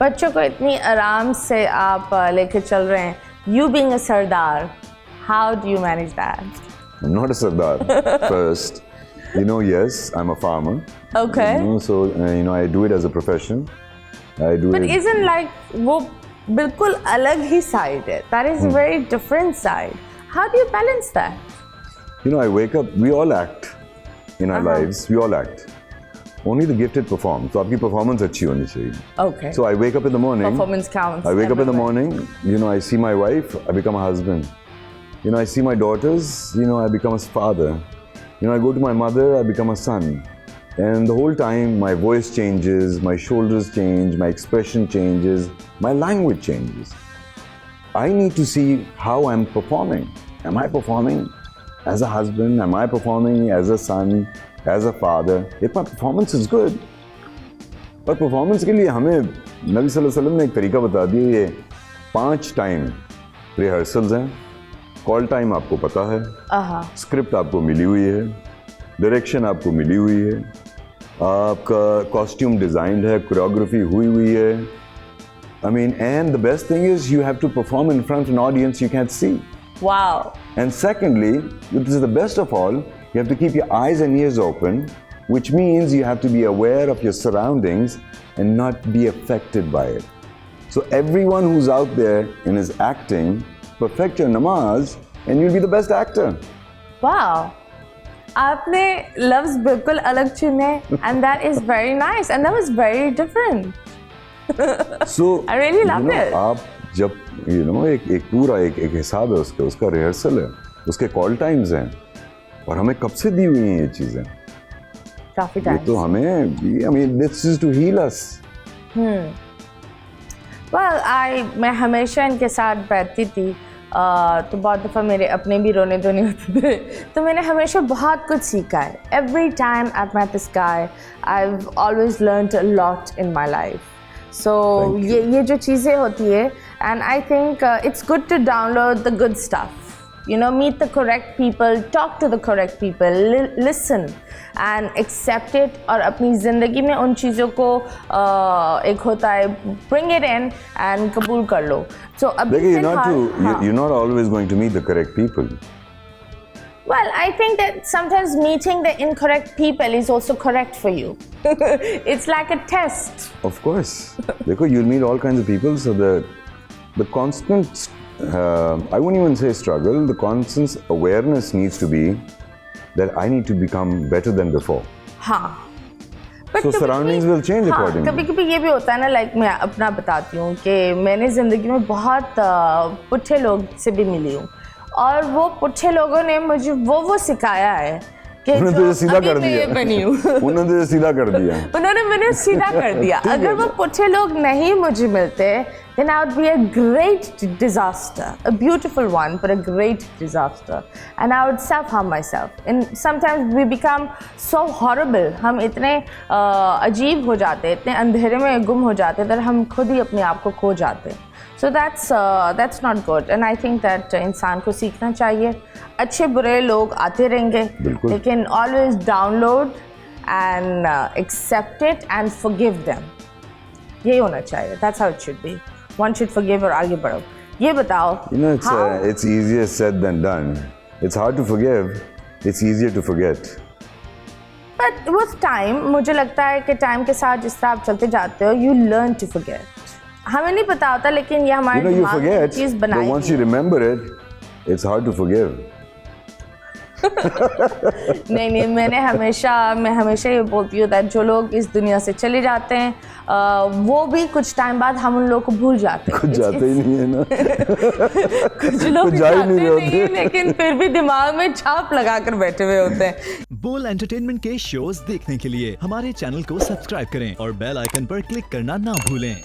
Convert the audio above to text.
बच्चों को इतनी आराम से आप लेके चल रहे हैं. You being a Sardar, how do you manage that? I'm not a Sardar. First, yes, I'm a farmer. Okay. So I do it as a profession. But isn't like वो बिल्कुल अलग ही side है. That is a very different side. How do you balance that? I wake up. We all act in our lives. We all act. Only the gifted perform. So आपकी performance अच्छी होनी चाहिए. Okay. So I wake up in the morning. Performance counts. I wake up in the morning. I see my wife. I become a husband. I see my daughters. I become a father. I go to my mother. I become a son. And the whole time, my voice changes, my shoulders change, my expression changes, my language changes. I need to see how I'm performing. Am I performing as a husband? Am I performing as a son? As a father? If my performance is good. पर performance के लिए हमें नबी सल्लल्लाहु अलैहि वसल्लम ने एक तरीका बता दिया. ये 5 टाइम रिहर्सल्स हैं. कॉल टाइम आपको पता है, स्क्रिप्ट आपको मिली हुई है, डायरेक्शन आपको मिली हुई है, आपका कॉस्ट्यूम डिजाइंड है, कोरियोग्राफी हुई है. And the best thing is you have to perform in front of an audience you can't see. Wow. And secondly, this is the best of all, you have to keep your eyes and ears open, which means you have to be aware of your surroundings and not be affected by it. So everyone who's out there and is acting, perfect your namaz and you'll be the best actor. Wow. आपने लफ्ज़ बिल्कुल अलग चुने and that is very nice and that was very different. So I really loved it. आप जब एक पूरा एक हिसाब है उसका रिहर्सल है, उसके कॉल टाइम्स हैं और हमें कब से दी हुई हैं ये चीजें. काफी टाइम. ये तो हमें this is to heal us. Well, मैं हमेशा इनके साथ बैठती थी तो बहुत दफ़ा मेरे अपने भी रोने धोने होते थे, तो मैंने हमेशा बहुत कुछ सीखा है. Every time I've met this guy, I've always learned a lot in my life. So ये जो चीज़ें होती है, and I think it's good to download the good stuff. Meet the correct people, talk to the correct people, listen and accept it और अपनी ज़िंदगी में उन चीज़ों को एक होता है bring it in and कबूल कर लो. So you're not always going to meet the correct people. Well, I think that sometimes meeting the incorrect people is also correct for you. It's like a test. Of course. Because you'll meet all kinds of people, so the constant I wouldn't even say struggle, the constant awareness needs to be that I need to become better than before. हाँ. So surroundings will change accordingly. कभी-कभी ये भी होता है ना, like मैं अपना बताती हूँ कि मैंने ज़िंदगी में बहुत पुट्ठे लोग से भी मिली हूँ और वो पुट्ठे लोगों ने मुझे वो सिखाया है कि उन्होंने सीधा कर दिया. उन्होंने सीधा कर दिया. उन्होंने मैंने सीधा कर दिया. अगर वो पुट्ठे लोग नहीं मुझे मिलते, then I would be a great disaster, a beautiful one, but a great disaster. And I would self-harm myself. And sometimes we become so horrible. हम इतने अजीब हो जाते, इतने अंधेरे में गुम हो जाते, तो हम खुद ही अपने आप को खो जाते. So that's not good. And I think that इंसान को सीखना चाहिए. अच्छे बुरे लोग आते रहेंगे, लेकिन always download and accept it and forgive them. यही होना चाहिए. That's how it should be. One should forgive और आगे बढ़ो. ये बताओ. It's easier said than done. It's hard to forgive. It's easier to forget. But with time, मुझे लगता है कि time के साथ जिस तरह आप चलते जाते हो, you learn to forget. हमें नहीं पता होता, लेकिन ये हमारे दिमाग में चीज़ बनाई. But once you remember it, it's hard to forgive. नहीं, मैं हमेशा ये बोलती हूँ कि जो लोग इस दुनिया से चले जाते हैं वो भी कुछ टाइम बाद हम उन लोगों को भूल जाते हैं. कुछ जाते ही नहीं है ना. कुछ लोग जाते नहीं है, लेकिन फिर भी दिमाग में छाप लगा कर बैठे हुए होते हैं. बोल एंटरटेनमेंट के शोज देखने के लिए हमारे चैनल को सब्सक्राइब करें और बेल आइकन पर क्लिक करना ना भूलें.